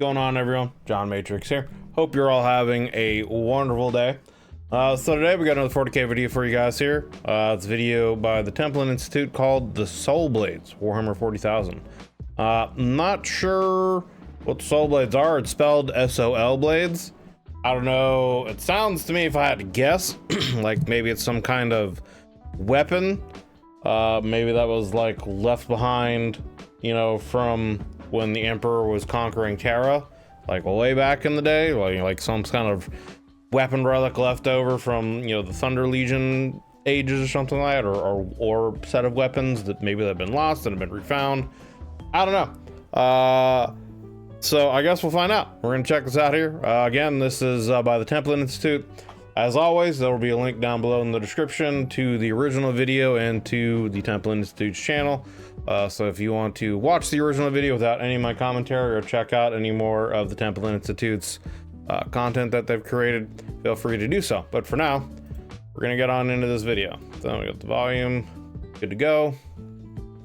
Going on, everyone? John Matrix here. Hope you're all having a wonderful day. So today we got another 40k video for you guys here. It's a video by the Templin Institute called the Solblades, Warhammer 40,000. Not sure what the Solblades are. It's spelled S-O-L blades. I don't know. It sounds to me, if I had to guess, like maybe it's some kind of weapon. Maybe that was like left behind, you know, from when the Emperor was conquering Terra, like way back in the day, like some kind of weapon relic left over from, you know, the Thunder Legion ages or something like that, or set of weapons that maybe they've been lost and have been refound. I don't know. So I guess we'll find out. We're gonna check this out here. Again, this is by the Templin Institute. As always, there will be a link down below in the description to the original video and to the Templin Institute's channel. So if you want to watch the original video without any of my commentary or check out any more of the Templin Institute's content that they've created, feel free to do so. But for now, we're gonna get on into this video. So we got the volume, good to go.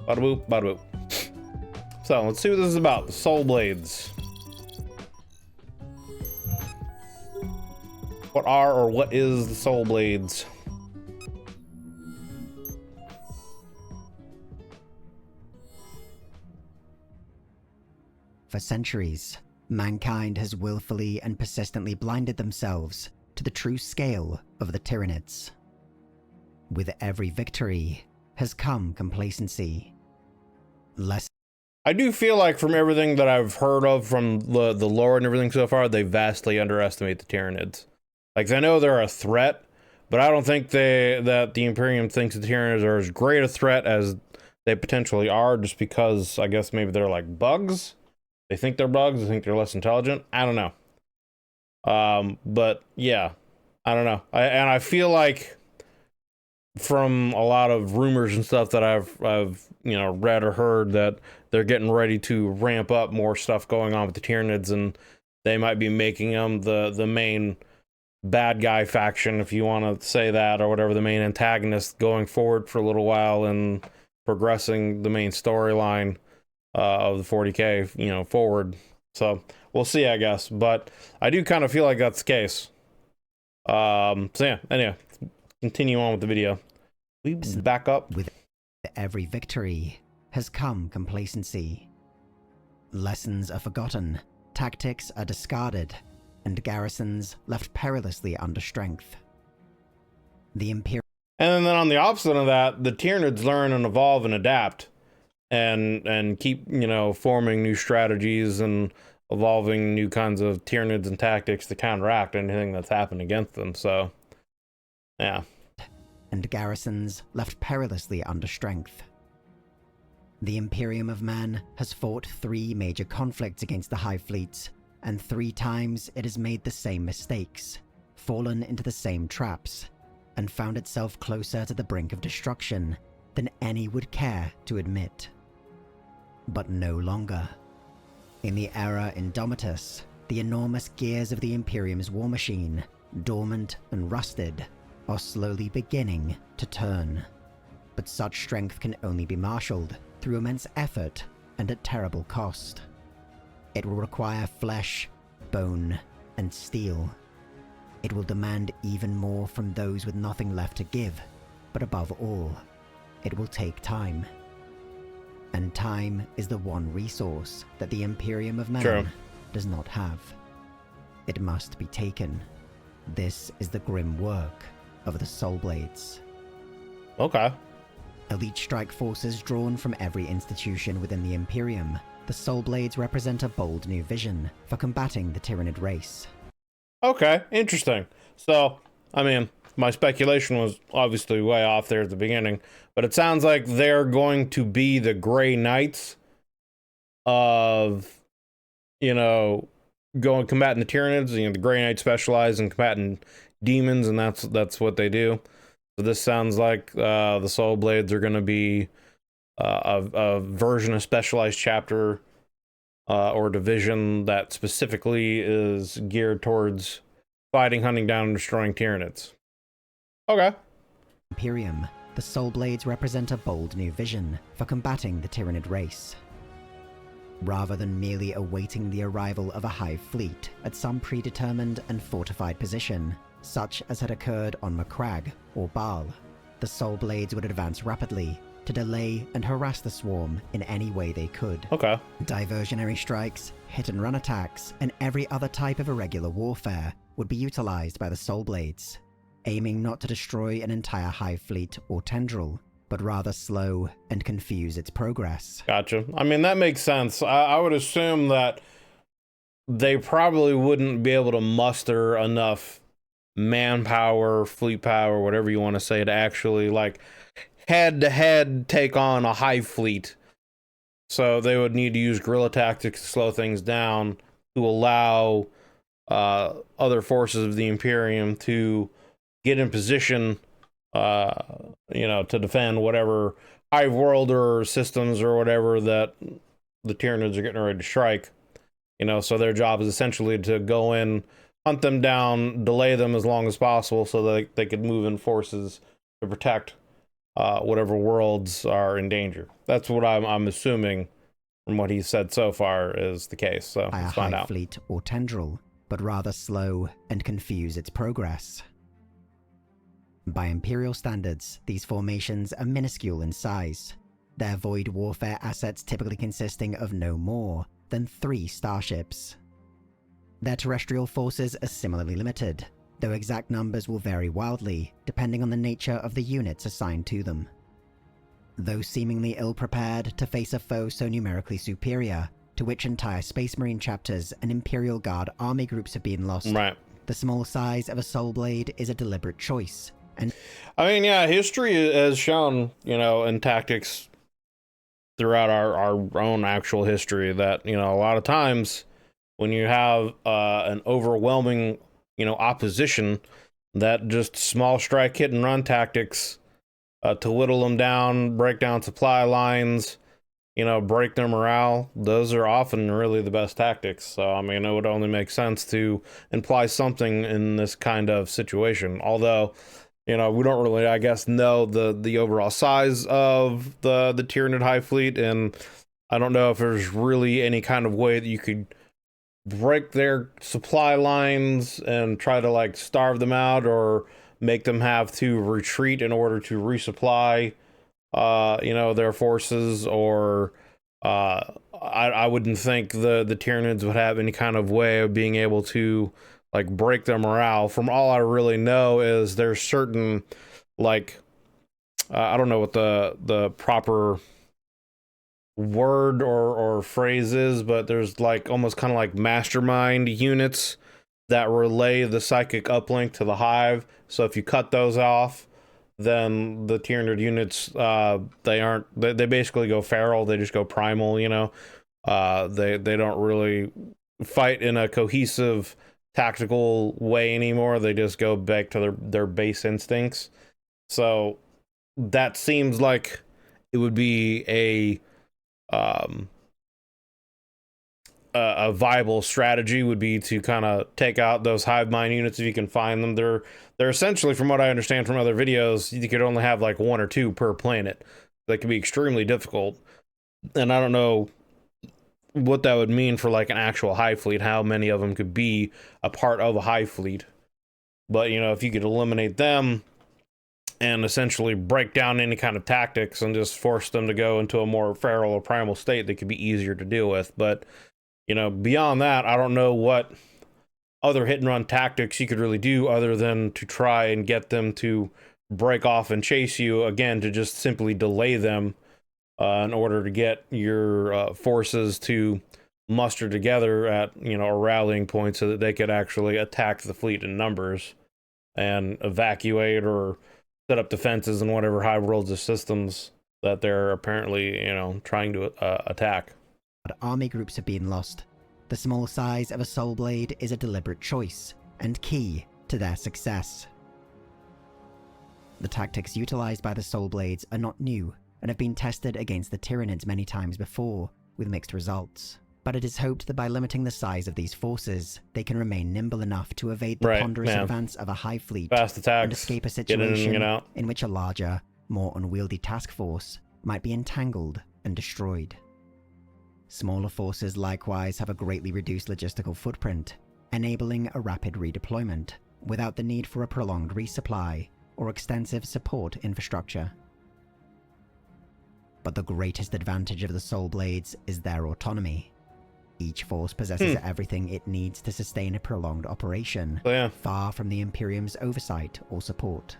Bada boop, bada boop. So let's see what this is about, the Solblades. What are or what is the Solblades? For centuries, mankind has willfully and persistently blinded themselves to the true scale of the Tyranids. With every victory has come complacency. I do feel like from everything that I've heard of from the lore and everything so far, they vastly underestimate the Tyranids. Like, I know they're a threat, but I don't think that the Imperium thinks the Tyranids are as great a threat as they potentially are, just because I guess maybe they're like bugs. They think they're bugs. They think they're less intelligent. I don't know. But yeah, I don't know. And I feel like from a lot of rumors and stuff that I've you know read or heard that they're getting ready to ramp up more stuff going on with the Tyranids, and they might be making them the main bad guy faction, if you want to say that, or whatever, the main antagonist going forward for a little while and progressing the main storyline of the 40k, you know, forward. So we'll see, I guess, but I do kind of feel like that's the case. So yeah, anyway, continue on with the video. We back up. With every victory has come complacency. Lessons are forgotten, tactics are discarded, and garrisons left perilously under strength. The Imperium. And then on the opposite of that, the Tyranids learn and evolve and adapt and keep, you know, forming new strategies and evolving new kinds of Tyranids and tactics to counteract anything that's happened against them. So, yeah. And garrisons left perilously under strength. The Imperium of Man has fought 3 major conflicts against the Hive fleets, and 3 times it has made the same mistakes, fallen into the same traps, and found itself closer to the brink of destruction than any would care to admit. But no longer. In the era Indomitus, the enormous gears of the Imperium's war machine, dormant and rusted, are slowly beginning to turn. But such strength can only be marshaled through immense effort and at terrible cost. It will require flesh, bone, and steel. It will demand even more from those with nothing left to give, but above all, it will take time. And time is the one resource that the Imperium of Man does not have. It must be taken. This is the grim work of the Solblades. Okay. Elite strike forces drawn from every institution within the Imperium, the Solblades represent a bold new vision for combating the Tyranid race. Okay, interesting. So, I mean, my speculation was obviously way off there at the beginning, but it sounds like they're going to be the Grey Knights of, you know, going combating the Tyranids. You know, the Grey Knights specialize in combating demons, and that's what they do. So this sounds like the Solblades are going to be a version, a specialized chapter or division that specifically is geared towards fighting, hunting down, and destroying Tyranids. Okay. Imperium, the Solblades represent a bold new vision for combating the Tyranid race. rather than merely awaiting the arrival of a hive fleet at some predetermined and fortified position, such as had occurred on Macragge or Baal. The Solblades would advance rapidly to delay and harass the swarm in any way they could. Okay. Diversionary strikes, hit-and-run attacks, and every other type of irregular warfare would be utilized by the Solblades, aiming not to destroy an entire hive fleet or tendril, but rather slow and confuse its progress. Gotcha. I mean, that makes sense. I would assume that they probably wouldn't be able to muster enough manpower, fleet power, whatever you want to say, to actually, like, head-to-head take on a hive fleet. So they would need to use guerrilla tactics to slow things down to allow other forces of the Imperium to get in position, you know, to defend whatever hive world or systems or whatever that the Tyranids are getting ready to strike. You know, so their job is essentially to go in, hunt them down, delay them as long as possible so that they could move in forces to protect whatever worlds are in danger. That's what I'm assuming from what he said so far is the case. So let's find out. Fleet or tendril, but rather slow and confuse its progress. By Imperial standards, these formations are minuscule in size, their void warfare assets typically consisting of no more than 3 starships. Their terrestrial forces are similarly limited, though exact numbers will vary wildly depending on the nature of the units assigned to them. Though seemingly ill-prepared to face a foe so numerically superior, to which entire Space Marine chapters and Imperial Guard army groups have been lost, Right. the small size of a Soulblade is a deliberate choice. And I mean, yeah, history has shown, you know, in tactics throughout our own actual history that, you know, a lot of times when you have an overwhelming, you know, opposition, that just small strike, hit and run tactics to whittle them down, break down supply lines, you know, break their morale, those are often really the best tactics. So, I mean, it would only make sense to imply something in this kind of situation. Although, you know, we don't really, I guess, know the overall size of the Tyranid Hive Fleet, and I don't know if there's really any kind of way that you could break their supply lines and try to, like, starve them out or make them have to retreat in order to resupply, you know, their forces, or I wouldn't think the Tyranids would have any kind of way of being able to, like, break their morale. From all I really know is there's certain, like, I don't know what the proper word or phrase is, but there's, like, almost kind of like mastermind units that relay the psychic uplink to the hive. So if you cut those off, then the Tyranid units, they basically go feral. They just go primal, you know. They don't really fight in a cohesive tactical way anymore. They just go back to their base instincts. So that seems like it would be a viable strategy, would be to kind of take out those hive mind units if you can find them. They're essentially, from what I understand from other videos, you could only have like 1 or 2 per planet. That could be extremely difficult, and I don't know what that would mean for, like, an actual hive fleet, how many of them could be a part of a hive fleet. But, you know, if you could eliminate them and essentially break down any kind of tactics and just force them to go into a more feral or primal state, they could be easier to deal with. But, you know, beyond that, I don't know what other hit and run tactics you could really do other than to try and get them to break off and chase you, again, to just simply delay them in order to get your forces to muster together at, you know, a rallying point so that they could actually attack the fleet in numbers and evacuate or set up defenses in whatever high worlds of systems that they're apparently, you know, trying to attack. Army groups have been lost. The small size of a Soulblade is a deliberate choice and key to their success. The tactics utilized by the Soulblades are not new and have been tested against the Tyranids many times before, with mixed results. But it is hoped that by limiting the size of these forces, they can remain nimble enough to evade the ponderous advance of a hive fleet fast attacks, and escape a situation out. in which a larger, more unwieldy task force might be entangled and destroyed. Smaller forces likewise have a greatly reduced logistical footprint, enabling a rapid redeployment without the need for a prolonged resupply or extensive support infrastructure. But the greatest advantage of the Solblades is their autonomy. Each force possesses everything it needs to sustain a prolonged operation, far from the Imperium's oversight or support.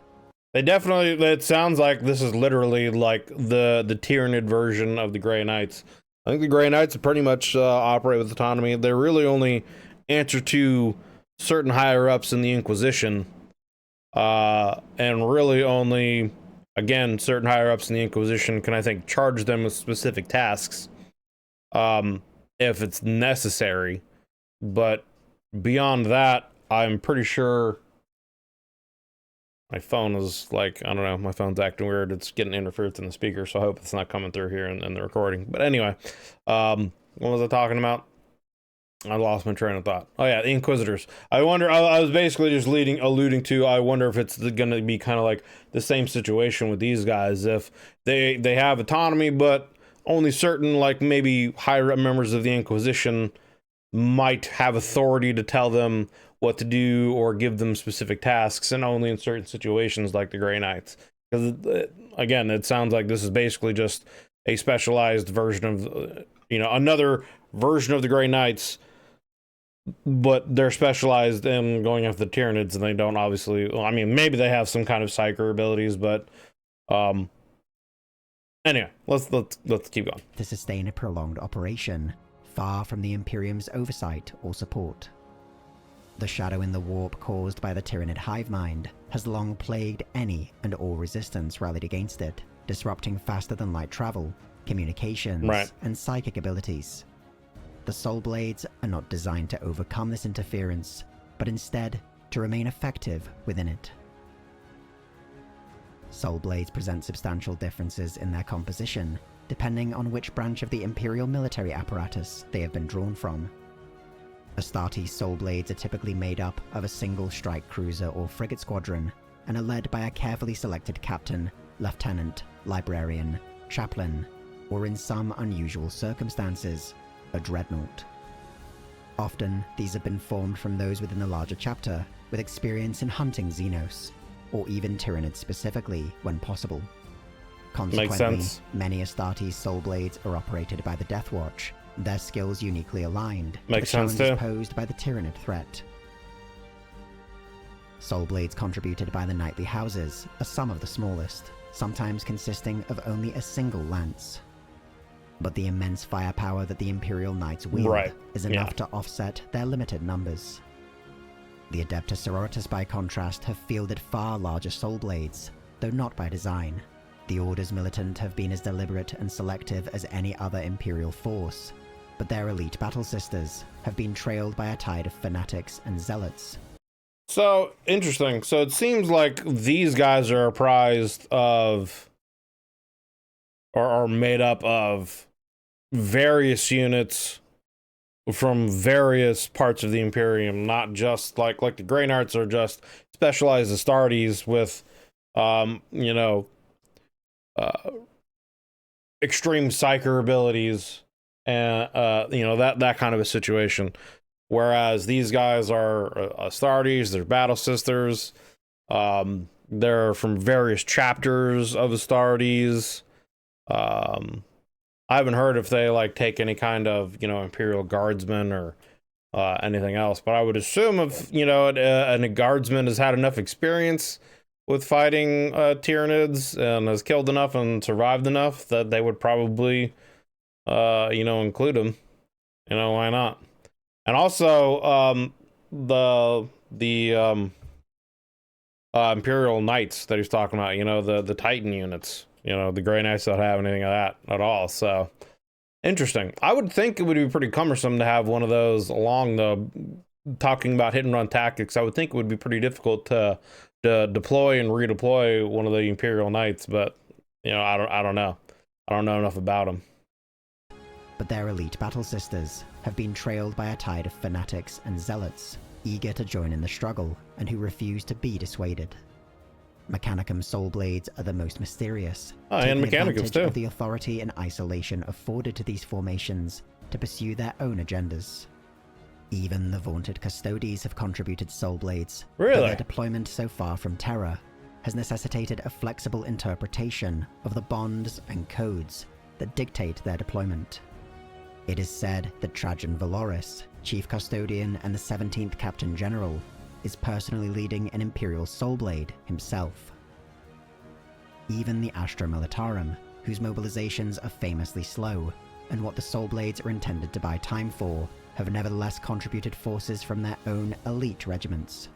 They definitely, it sounds like this is literally like the Tyranid version of the Grey Knights. I think the Grey Knights pretty much operate with autonomy. They really only answer to certain higher-ups in the Inquisition, and really only, again, certain higher-ups in the Inquisition can, I think, charge them with specific tasks, if it's necessary. But beyond that, I'm pretty sure my phone is like, I don't know, my phone's acting weird. It's getting interference in the speaker, so I hope it's not coming through here in the recording. But anyway, what was I talking about? I lost my train of thought. Oh yeah, the Inquisitors. I wonder, I was basically just alluding to, I wonder if it's going to be kind of like the same situation with these guys. If they have autonomy, but only certain, like maybe higher up members of the Inquisition might have authority to tell them what to do or give them specific tasks, and only in certain situations like the Grey Knights. Because again, it sounds like this is basically just a specialized version of, another version of the Grey Knights, but they're specialized in going after the Tyranids, and they don't obviously, well, I mean, maybe they have some kind of psyker abilities, but anyway, let's keep going. To sustain a prolonged operation, far from the Imperium's oversight or support. The shadow in the warp caused by the Tyranid hive mind has long plagued any and all resistance rallied against it, disrupting faster-than-light travel, communications, and psychic abilities. The Solblades are not designed to overcome this interference, but instead to remain effective within it. Solblades present substantial differences in their composition, depending on which branch of the Imperial military apparatus they have been drawn from. Astartes Solblades are typically made up of a single strike cruiser or frigate squadron, and are led by a carefully selected captain, lieutenant, librarian, chaplain, or in some unusual circumstances, a dreadnought. Often, these have been formed from those within the larger chapter, with experience in hunting Xenos, or even Tyranids specifically, when possible. Consequently, many Astartes Solblades are operated by the Death Watch, their skills uniquely aligned to the challenges posed by the Tyranid threat. Solblades contributed by the knightly houses are some of the smallest, sometimes consisting of only a single lance. But the immense firepower that the Imperial Knights wield is enough to offset their limited numbers. The Adeptus Sororitas, by contrast, have fielded far larger Solblades, though not by design. The Order's militant have been as deliberate and selective as any other Imperial force, but their elite battle sisters have been trailed by a tide of fanatics and zealots. So, interesting. So it seems like these guys are apprised of, or are made up of, various units from various parts of the Imperium, not just like the Grey Knights are just specialized Astartes with, extreme psyker abilities, and that kind of a situation. Whereas these guys are Astartes, they're battle sisters. They're from various chapters of Astartes. I haven't heard if they like take any kind of Imperial Guardsmen or anything else, but I would assume if a guardsman has had enough experience with fighting Tyranids and has killed enough and survived enough, that they would probably include him. Why not? And also the Imperial Knights that he's talking about, the Titan units. The Grey Knights don't have anything of that at all. So interesting. I would think it would be pretty cumbersome to have one of those along talking about hit and run tactics. I would think it would be pretty difficult to deploy and redeploy one of the Imperial Knights, but I don't know. I don't know enough about them. But their elite battle sisters have been trailed by a tide of fanatics and zealots, eager to join in the struggle and who refuse to be dissuaded. Mechanicum Solblades are the most mysterious, and Mechanicums too. Of the authority and isolation afforded to these formations to pursue their own agendas. Even the vaunted Custodies have contributed Solblades, but Really? their deployment so far from Terra has necessitated a flexible interpretation of the bonds and codes that dictate their deployment. It is said that Trajan Valoris, Chief Custodian and the 17th Captain General, is personally leading an Imperial Soulblade himself. Even the Astra Militarum, whose mobilizations are famously slow, and what the Soulblades are intended to buy time for, have nevertheless contributed forces from their own elite regiments.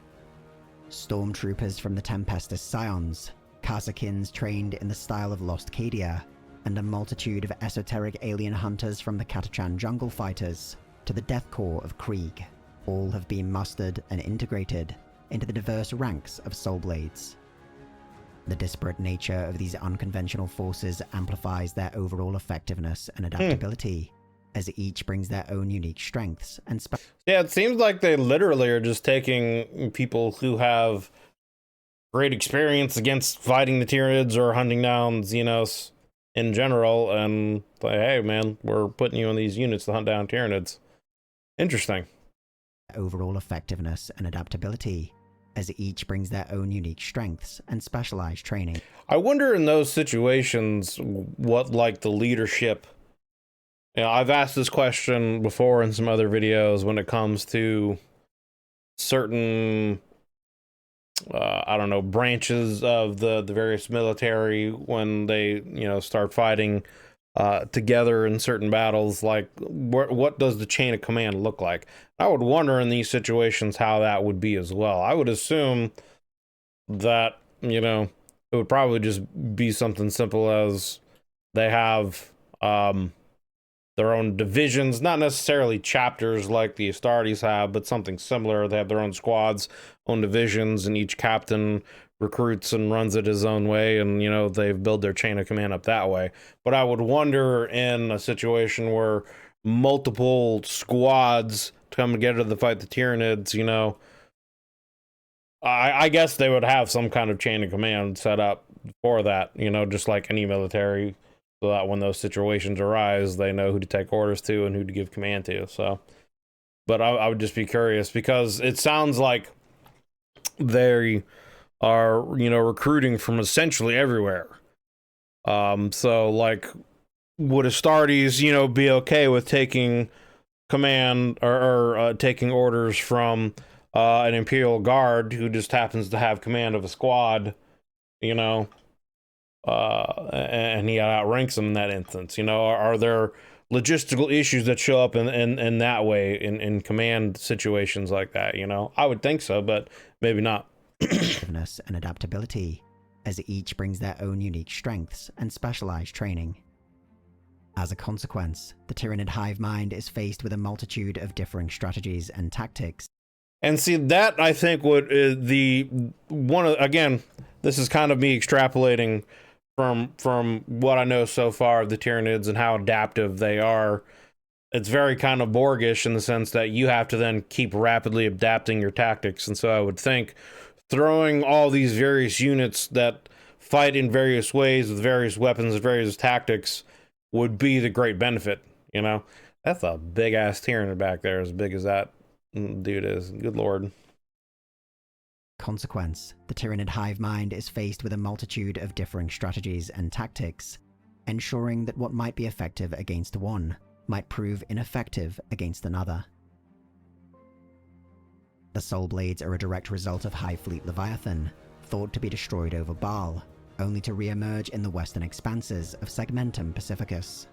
Stormtroopers from the Tempestus Scions, Kasakins trained in the style of Lost Cadia, and a multitude of esoteric alien hunters from the Catachan Jungle Fighters to the Death Corps of Krieg, all have been mustered and integrated into the diverse ranks of Soulblades. The disparate nature of these unconventional forces amplifies their overall effectiveness and adaptability, as each brings their own unique strengths and Yeah, it seems like they literally are just taking people who have great experience against fighting the Tyranids or hunting down Xenos in general, and like, hey man, we're putting you in these units to hunt down Tyranids. Interesting. Overall effectiveness and adaptability, as each brings their own unique strengths and specialized training. I wonder in those situations what like the leadership. I've asked this question before in some other videos when it comes to certain, I don't know, branches of the various military when they, start fighting together in certain battles. Like, what does the chain of command look like? I would wonder in these situations how that would be as well. I would assume that, it would probably just be something simple as they have, their own divisions, not necessarily chapters like the Astartes have, but something similar. They have their own squads, own divisions, and each captain recruits and runs it his own way, and they've built their chain of command up that way. But I would wonder in a situation where multiple squads come together to fight the Tyranids, I guess they would have some kind of chain of command set up for that, just like any military, so that when those situations arise, they know who to take orders to and who to give command to. So, but I would just be curious, because it sounds like they are, recruiting from essentially everywhere. So like, would Astartes, be okay with taking command or taking orders from an Imperial Guard who just happens to have command of a squad, and he outranks them in that instance? Are there logistical issues that show up in that way in command situations like that? I would think so, but maybe not. And adaptability, as each brings their own unique strengths and specialized training. As a consequence, the Tyranid hive mind is faced with a multitude of differing strategies and tactics. And see, that I think would again, this is kind of me extrapolating from what I know so far of the Tyranids and how adaptive they are. It's very kind of Borgish in the sense that you have to then keep rapidly adapting your tactics. And so I would think throwing all these various units that fight in various ways with various weapons and various tactics would be the great benefit. That's a big ass Tyranid back there, as big as that dude is. Good lord. Consequence, the Tyranid hive mind is faced with a multitude of differing strategies and tactics, ensuring that what might be effective against one might prove ineffective against another. The Soulblades are a direct result of Hive Fleet Leviathan, thought to be destroyed over Baal, only to re-emerge in the western expanses of Segmentum Pacificus.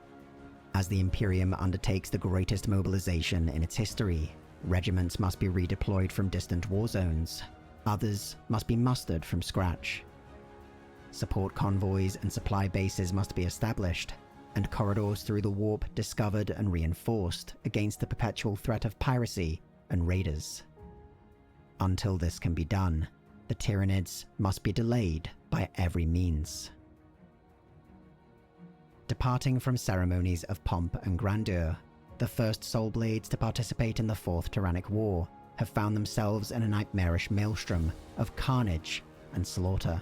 As the Imperium undertakes the greatest mobilization in its history, regiments must be redeployed from distant war zones. Others must be mustered from scratch. Support convoys and supply bases must be established, and corridors through the warp discovered and reinforced against the perpetual threat of piracy and raiders. Until this can be done, the Tyranids must be delayed by every means. Departing from ceremonies of pomp and grandeur, the first Soulblades to participate in the Fourth Tyrannic War have found themselves in a nightmarish maelstrom of carnage and slaughter.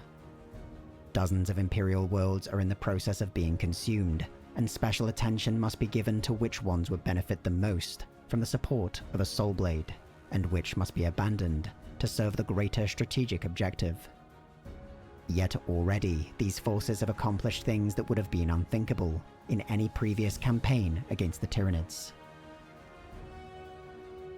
Dozens of Imperial worlds are in the process of being consumed, and special attention must be given to which ones would benefit the most from the support of a Soulblade, and which must be abandoned to serve the greater strategic objective. Yet already, these forces have accomplished things that would have been unthinkable in any previous campaign against the Tyranids.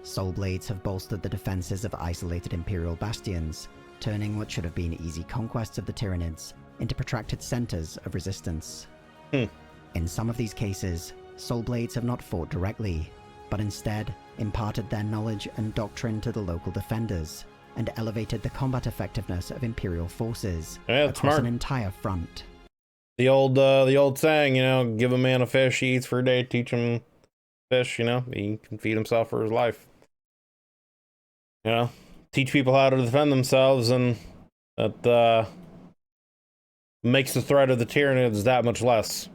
Soulblades have bolstered the defenses of isolated Imperial bastions, turning what should have been easy conquests of the Tyranids into protracted centers of resistance. In some of these cases, Soulblades have not fought directly, but instead imparted their knowledge and doctrine to the local defenders, and elevated the combat effectiveness of Imperial forces across an entire front. The old saying, you know, give a man a fish he eats for a day, teach him fish, you know, he can feed himself for his life. You know, teach people how to defend themselves, and that makes the threat of the Tyranids that much less.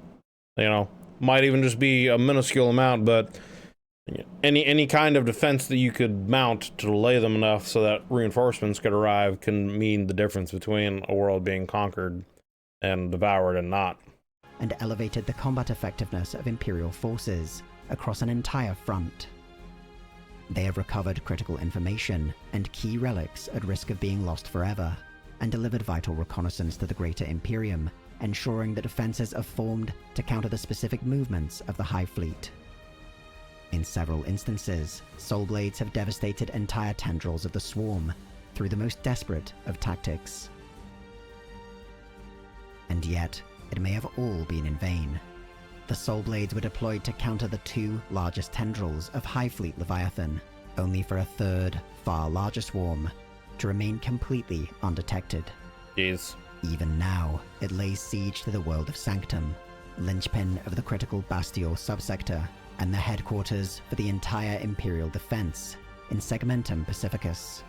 You know, might even just be a minuscule amount, but any kind of defense that you could mount to delay them enough so that reinforcements could arrive can mean the difference between a world being conquered and devoured and not. And elevated the combat effectiveness of Imperial forces across an entire front. They have recovered critical information and key relics at risk of being lost forever, and delivered vital reconnaissance to the Greater Imperium, ensuring that defenses are formed to counter the specific movements of the Hive Fleet. In several instances, Soulblades have devastated entire tendrils of the Swarm through the most desperate of tactics. And yet, it may have all been in vain. The Soulblades were deployed to counter the two largest tendrils of Hive Fleet Leviathan, only for a third, far larger swarm to remain completely undetected. Jeez. Even now, it lays siege to the world of Sanctum, linchpin of the critical Bastior subsector, and the headquarters for the entire Imperial defense in Segmentum Pacificus.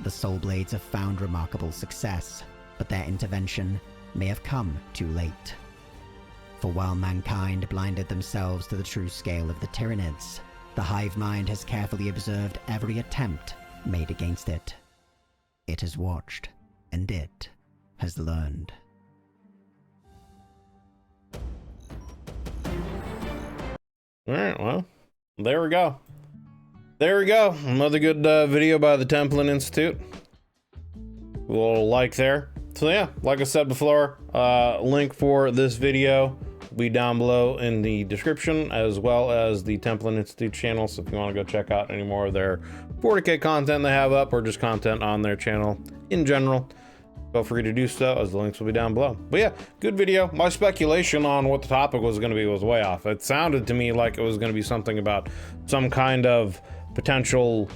The Soulblades have found remarkable success, but their intervention may have come too late. For while mankind blinded themselves to the true scale of the Tyranids, the hive mind has carefully observed every attempt made against it. It has watched, and it has learned. Alright, well, there we go. There we go. Another good video by the Templin Institute. A little like there. So yeah, like I said before, link for this video will be down below in the description, as well as the Templin Institute channel. So if you want to go check out any more of their 40K content they have up, or just content on their channel in general, feel free to do so, as the links will be down below. But yeah, good video. My speculation on what the topic was going to be was way off. It sounded to me like it was going to be something about some kind of potential,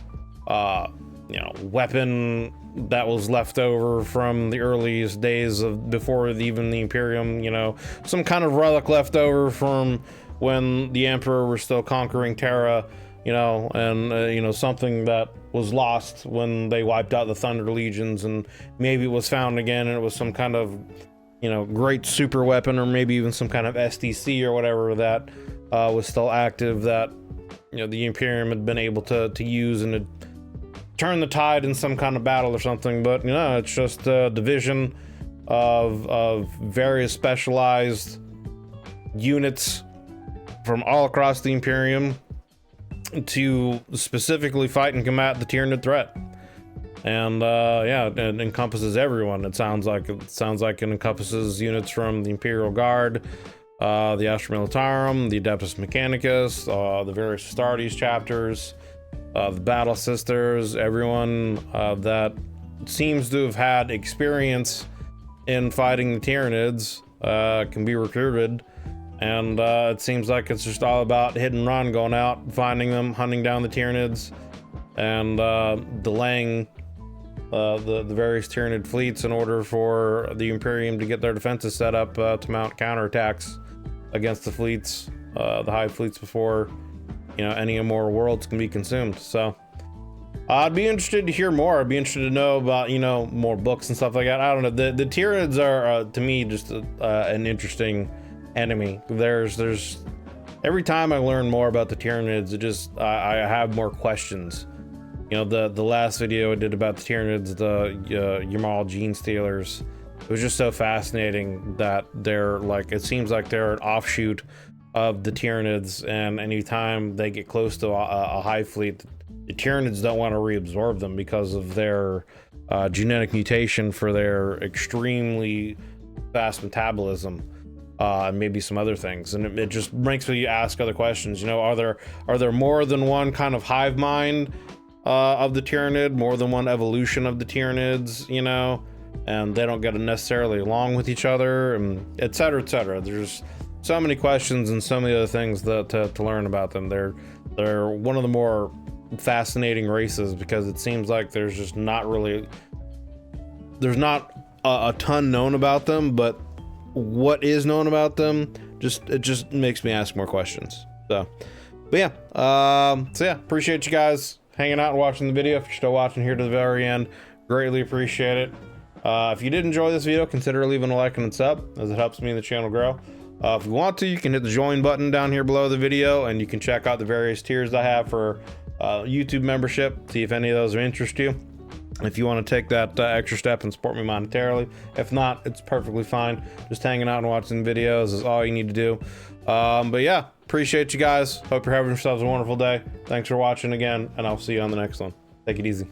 you know, weapon that was left over from the earliest days of before even the Imperium, you know, some kind of relic left over from when the Emperor was still conquering Terra, you know, and you know, something that was lost when they wiped out the Thunder Legions, and maybe it was found again, and it was some kind of, you know, great super weapon, or maybe even some kind of SDC or whatever that was still active, that, you know, the Imperium had been able to use and had turned the tide in some kind of battle or something. But you know, it's just a division of various specialized units from all across the Imperium to specifically fight and combat the Tyranid threat. And yeah, it encompasses everyone. It sounds like it encompasses units from the Imperial Guard, the Astra Militarum, the Adeptus Mechanicus, the various Astartes chapters, the Battle Sisters, everyone that seems to have had experience in fighting the Tyranids can be recruited. And it seems like it's just all about hit and run, going out, finding them, hunting down the Tyranids, and delaying the various Tyranid fleets in order for the Imperium to get their defenses set up to mount counterattacks against the fleets, the Hive fleets, before, you know, any more worlds can be consumed. So I'd be interested to hear more. I'd be interested to know about, you know, more books and stuff like that. I don't know. The Tyranids are to me just an interesting enemy. There's every time I learn more about the Tyranids, it just I have more questions. You know, the last video I did about the Tyranids, the Yamal Gene Stealers, it was just so fascinating that they're like, it seems like they're an offshoot of the Tyranids, and anytime they get close to a hive fleet, the Tyranids don't want to reabsorb them because of their genetic mutation for their extremely fast metabolism, and maybe some other things. And it just makes me ask other questions. You know, are there more than one kind of hive mind of the Tyranid, more than one evolution of the Tyranids, you know, and they don't get necessarily along with each other, and et cetera, et cetera. There's so many questions and so many other things that to learn about them. They're one of the more fascinating races because it seems like there's just not really, there's not a ton known about them, but what is known about them it just makes me ask more questions. So, but yeah, appreciate you guys hanging out and watching the video. If you're still watching here to the very end, greatly appreciate it. If you did enjoy this video, consider leaving a like and a sub, as it helps me and the channel grow. If you want to, you can hit the join button down here below the video, and you can check out the various tiers I have for YouTube membership, see if any of those are interest you. If you want to take that extra step and support me monetarily. If not, it's perfectly fine. Just hanging out and watching videos is all you need to do. But yeah, appreciate you guys. Hope you're having yourselves a wonderful day. Thanks for watching again, and I'll see you on the next one. Take it easy.